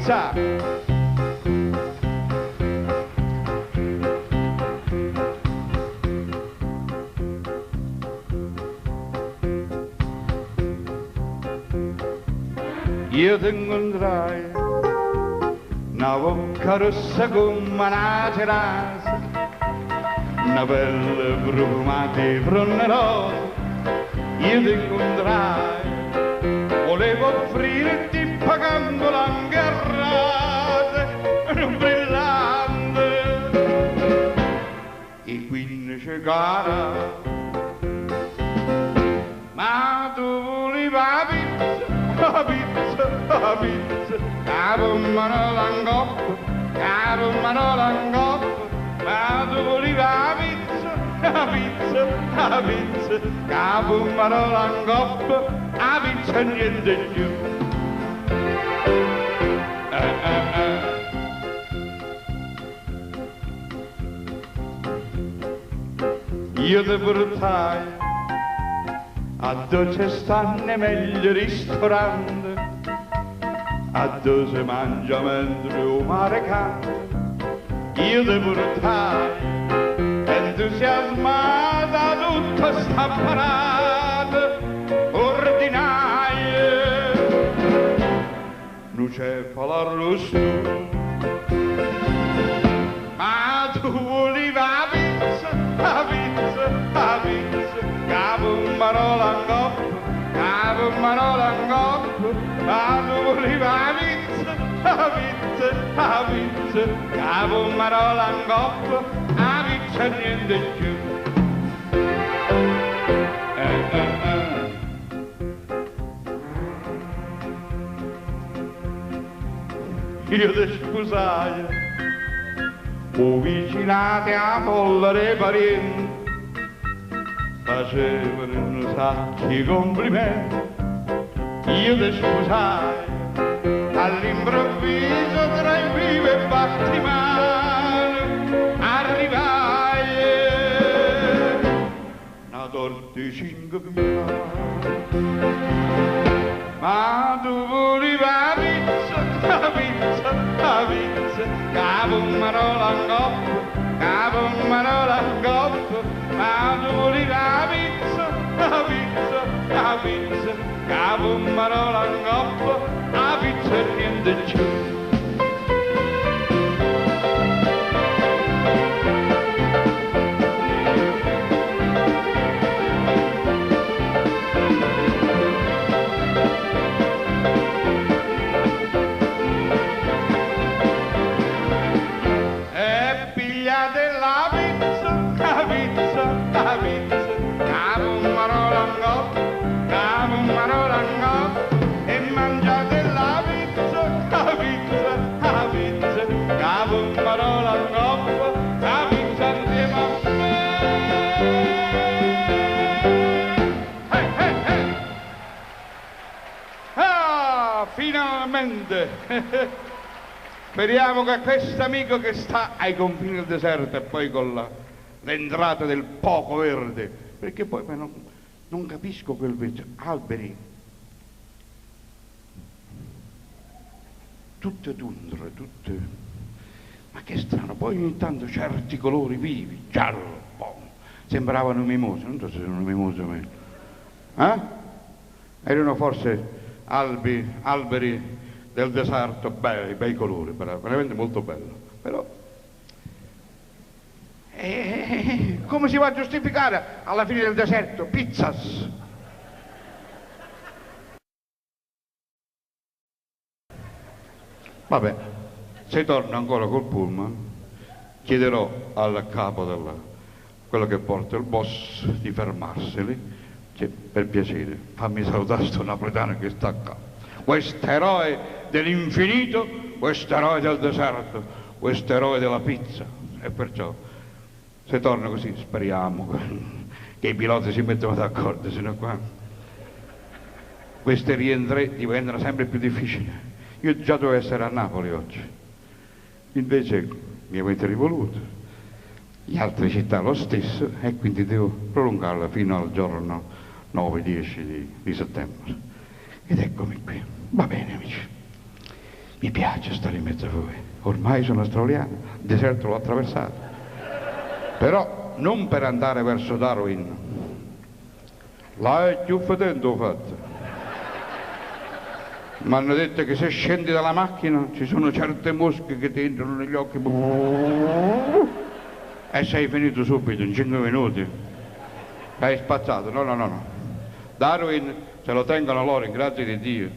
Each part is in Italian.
pizza. Io ti incontrai una bocca rossa come una cerasa, una pelle profumata di fronte rosa. Io ti incontrai, volevo offrirti pagando l'angarrate, un brillante e 15 cara. Ma tu volevi la pizza, la pizza, la pizza, capo mano l'angoppo, capo mano l'angoppo, ma tu volevi la pizza, la pizza, la pizza, capo mano l'angoppo, la pizza e niente più. Io ti portai a dove ci stanno i meglio ristoranti, a dove si mangia mentre il mare canta. Io ti portai entusiasmata tutta sta parata ordinaria, non c'è arrosto, ma tu volevi la pizza, la pizza, la pizza, capo marola angoppo, capo marola angoppo, ma tu volevi la pizza, la pizza, la pizza, capo marola angoppo, la pizza e niente più. Io ti scusai, o vicinate a follare parenti, facevano un sacco di complimenti. Io ti scusai, all'improvviso tra i vivi e battimano arrivai una torta di 5.000. Ma tu volevi la pizza, la pizza, la pizza, capo marola angoppo, capo marola angoppo, ma tu volevi la pizza, la pizza, la pizza, capo marola angoppo, la pizza e niente più. La pizza, capo marola angoppo, capo marola angoppo, e mangiate la pizza, la pizza, la pizza, capo marola angoppo, la pizza insieme a me. Ah, finalmente! Speriamo che questo amico che sta ai confini del deserto e poi con l'entrata del poco verde, perché poi non capisco quel verde, alberi, tutte tundre, tutte, ma che strano, poi ogni tanto certi colori vivi, giallo, sembravano mimose, non so se sono mimose o meno, erano forse alberi del deserto, bei colori, veramente molto bello, però come si va a giustificare alla fine del deserto? Pizzas! Vabbè, se torno ancora col pullman, chiederò al capo quello che porta il boss di fermarseli, cioè, per piacere, fammi salutare sto napoletano che sta qua. Questo eroe dell'infinito, questo eroe del deserto, questo eroe della pizza. E perciò, se torno così, speriamo che i piloti si mettano d'accordo, sennò qua questi rientri diventano sempre più difficili. Io già dovevo essere a Napoli oggi, invece mi avete rivoluto, gli altre città lo stesso, e quindi devo prolungarla fino al giorno 9-10 di settembre. Ed eccomi qui. Va bene, amici. Mi piace stare in mezzo a voi. Ormai sono australiano, il deserto l'ho attraversato. Però non per andare verso Darwin. Là è più fedente ho fatto. Mi hanno detto che se scendi dalla macchina ci sono certe mosche che ti entrano negli occhi e sei finito subito, in 5 minuti. Hai spazzato. No. Darwin se lo tengono loro, in grazia di Dio,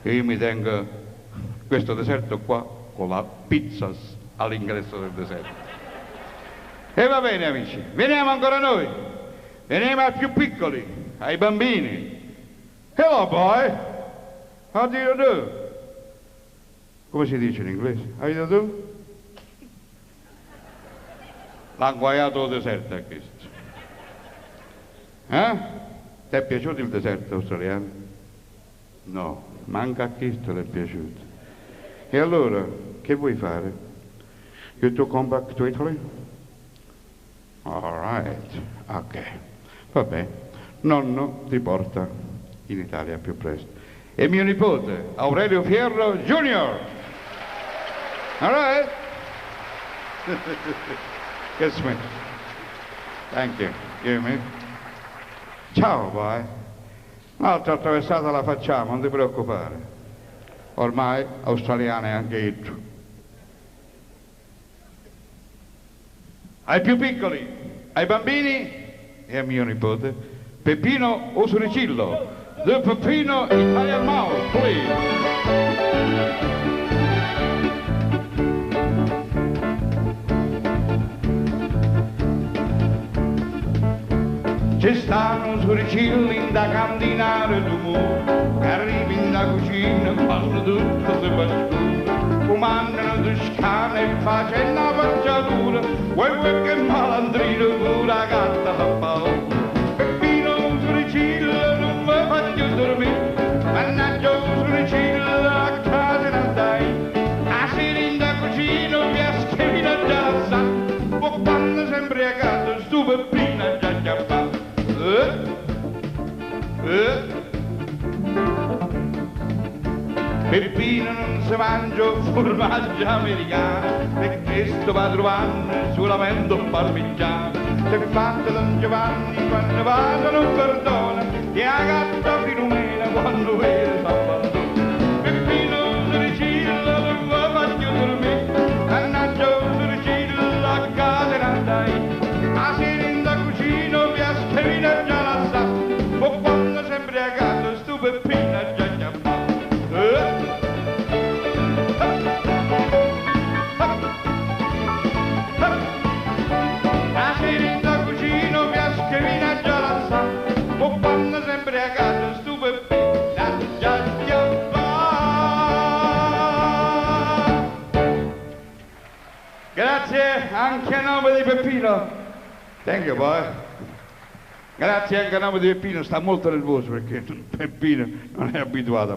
che io mi tengo questo deserto qua con la pizza all'ingresso del deserto. E va bene amici, veniamo ancora noi, veniamo ai più piccoli, ai bambini. Hello boy, how do you do? Come si dice in inglese? How do you do? L'ha guaiato il deserto a questo. Ti è piaciuto il deserto australiano? No, manca a questo le è piaciuto. E allora, che vuoi fare? You to come back to Italy? All right, ok. Vabbè, nonno ti porta in Italia più presto. E mio nipote, Aurelio Fierro Junior. All right? Kiss me. Thank you. Give me. Ciao, boy. Un'altra attraversata la facciamo, non ti preoccupare. Ormai australiana è anche io. Ai più piccoli, ai bambini e a mio nipote, Peppino Usuricillo. The Peppino Italian Mouse, please. Ci stanno suricilli da cantinare tu mu, che arrivi in da cucina quando tutto si fa scuro, comandano toscane e facendo la facciatura, vuoi che malandrino con la gatta fa paura. Peppino suricillo non mi faccio dormire, mannaggia suricillo a casa non dai, a sera in da cucina mi aschivina già la sa, ma quando sempre a casa stu Peppino già fa. Peppino non si mangia formaggio americano, e questo va trovando solamente un parmigiano. Se fatte Don Giovanni quando vado non perdona, e a gatta Filomena quando vede s'abbandona. Peppino suricillo non mi faccio dormire, mannaggia suricillo a casa non dai, a sera in da cucina vi aschivina già la sa, ma quando sempre a casa stu Peppino già fa. A sera in da cucina vi aschivina già la sa, ma quando sempre a casa stu Peppino già fa. Grazie anche a nome di Peppino. Thank you, boy. Grazie anche a nome di Peppino, sta molto nervoso perché Peppino non è abituato a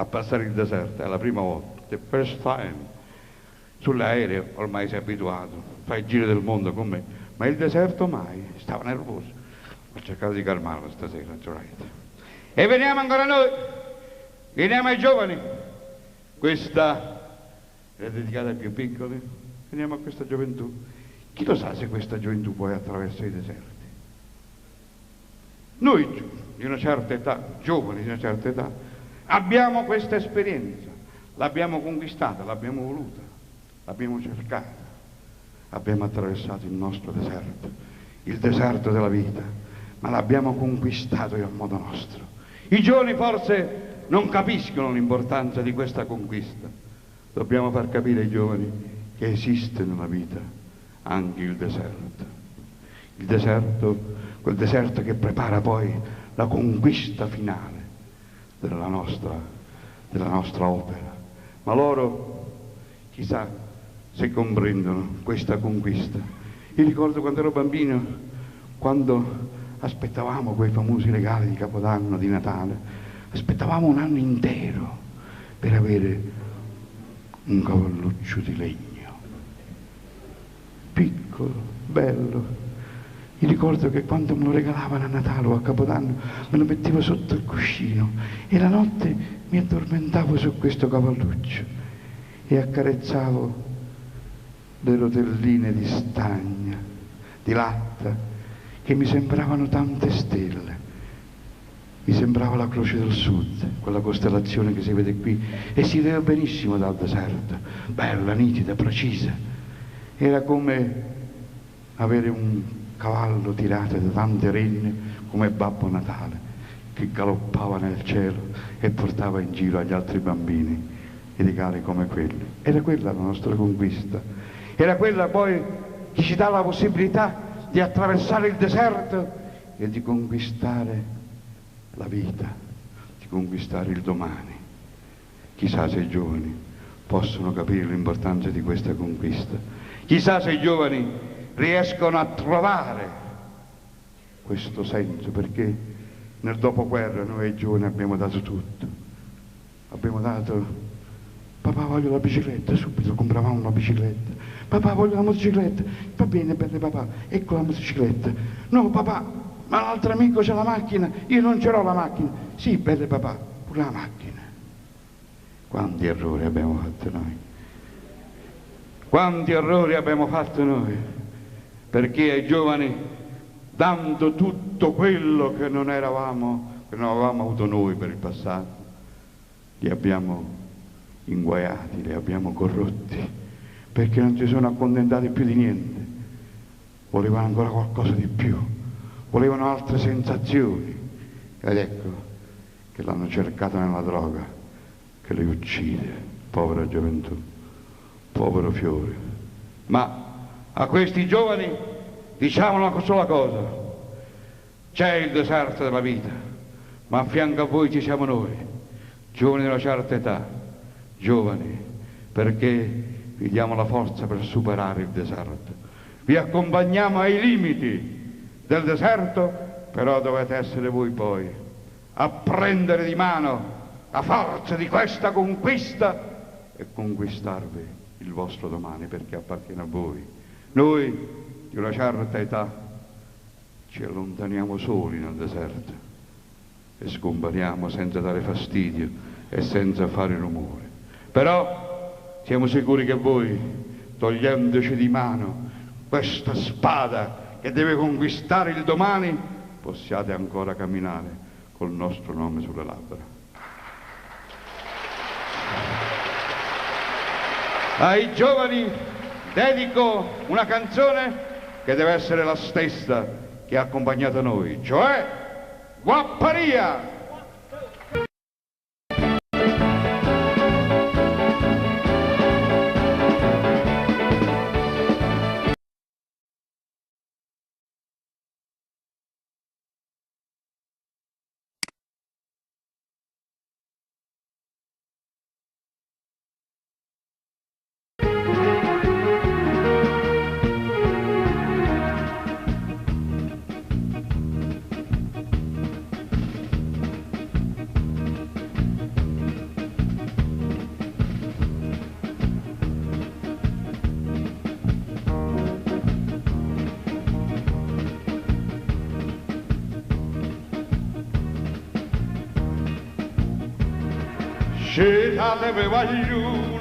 passare il deserto, è la prima volta, the first time. Sull'aereo ormai si è abituato, fa il giro del mondo con me, ma il deserto mai, stava nervoso. Ho cercato di calmarlo stasera, right. E veniamo ancora noi, veniamo ai giovani. Questa è dedicata ai più piccoli, veniamo a questa gioventù. Chi lo sa se questa gioventù poi attraversa i deserti? Noi di una certa età, giovani di una certa età, abbiamo questa esperienza, l'abbiamo conquistata, l'abbiamo voluta, l'abbiamo cercata, abbiamo attraversato il nostro deserto, il deserto della vita, ma l'abbiamo conquistato a modo nostro. I giovani forse non capiscono l'importanza di questa conquista. Dobbiamo far capire ai giovani che esiste nella vita anche il deserto, quel deserto che prepara poi la conquista finale della nostra opera. Ma loro, chissà se comprendono questa conquista. Io ricordo quando ero bambino, quando aspettavamo quei famosi regali di Capodanno, di Natale, aspettavamo un anno intero per avere un cavalluccio di legno, piccolo, bello. Mi ricordo che quando me lo regalavano a Natale o a Capodanno me lo mettevo sotto il cuscino e la notte mi addormentavo su questo cavalluccio e accarezzavo le rotelline di stagna, di latta, che mi sembravano tante stelle. Mi sembrava la Croce del Sud, quella costellazione che si vede qui e si vede benissimo dal deserto, bella, nitida, precisa. Era come avere un cavallo tirato da tante renne, come Babbo Natale, che galoppava nel cielo e portava in giro agli altri bambini i regali come quelli. Era quella la nostra conquista. Era quella poi che ci dà la possibilità di attraversare il deserto e di conquistare la vita, di conquistare il domani. Chissà se i giovani possono capire l'importanza di questa conquista. Chissà se i giovani riescono a trovare questo senso, perché nel dopoguerra noi ai giovani abbiamo dato tutto. Abbiamo dato: papà, voglio la bicicletta, subito compravamo una bicicletta. Papà, voglio la motocicletta. Va bene, bene papà, ecco la motocicletta. No papà, ma l'altro amico c'ha la macchina, io non ce l'ho la macchina. Sì, bene papà, pure la macchina. Quanti errori abbiamo fatto noi? Quanti errori abbiamo fatto noi? Perché ai giovani, dando tutto quello che non avevamo avuto noi per il passato, li abbiamo inguaiati, li abbiamo corrotti, perché non si sono accontentati più di niente. Volevano ancora qualcosa di più, volevano altre sensazioni, ed ecco che l'hanno cercata nella droga, che li uccide. Povera gioventù, povero fiore. Ma a questi giovani diciamo una sola cosa: c'è il deserto della vita, ma a fianco a voi ci siamo noi, giovani di una certa età, giovani perché vi diamo la forza per superare il deserto. Vi accompagniamo ai limiti del deserto, però dovete essere voi poi a prendere di mano la forza di questa conquista e conquistarvi il vostro domani, perché appartiene a voi. Noi di una certa età ci allontaniamo soli nel deserto e scompariamo senza dare fastidio e senza fare rumore. Però siamo sicuri che voi, togliendoci di mano questa spada che deve conquistare il domani, possiate ancora camminare col nostro nome sulle labbra. Ai giovani dedico una canzone che deve essere la stessa che ha accompagnato noi, cioè Guapparia! Scetale per vagliù